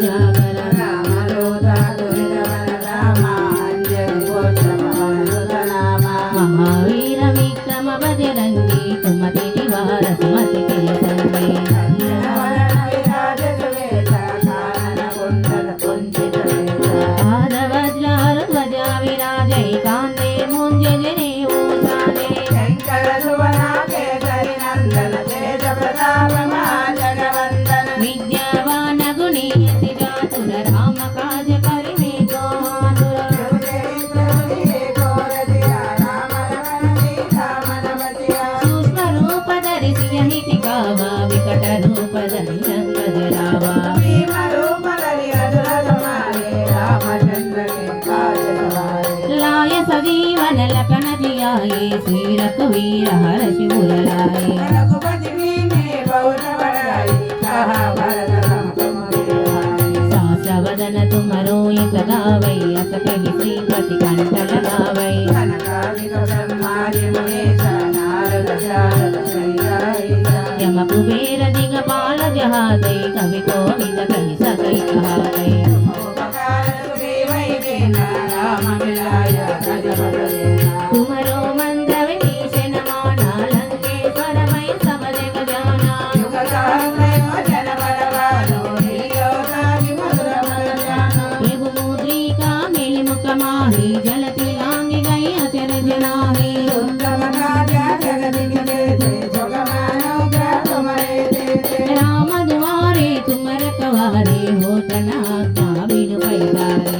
जागर महावीर विक्रम बजरंगी सुमति निवार सुमति के संगी पादवज्राल ध्वजा विराजै कांदे मुंज जनेऊ साजे विद्यावान गुणी अति चातुर राम काज करिबे को सूक्ष्म रूप धरि सियहि टिकावा विकट रूप धरि रंग जरावा लाय सजीवन लखन जियाए श्री रघुवीर हर्षि उर लाए सहस्रवदन तुमरो यस गावै अस कहि श्रीपति कंठ लगावै यम कुबेर दिगपाल जहादै कवि कोविद कहि सकै कहावै तुमरो मंत्र विभीषण माना लंकेश्वर मैं सब जग जाना मुद्रिका मिली मुख माही जलति लांग गई अचरज नाही राम द्वारे तुम रखवारे होत न आज्ञा बिनु पैगारे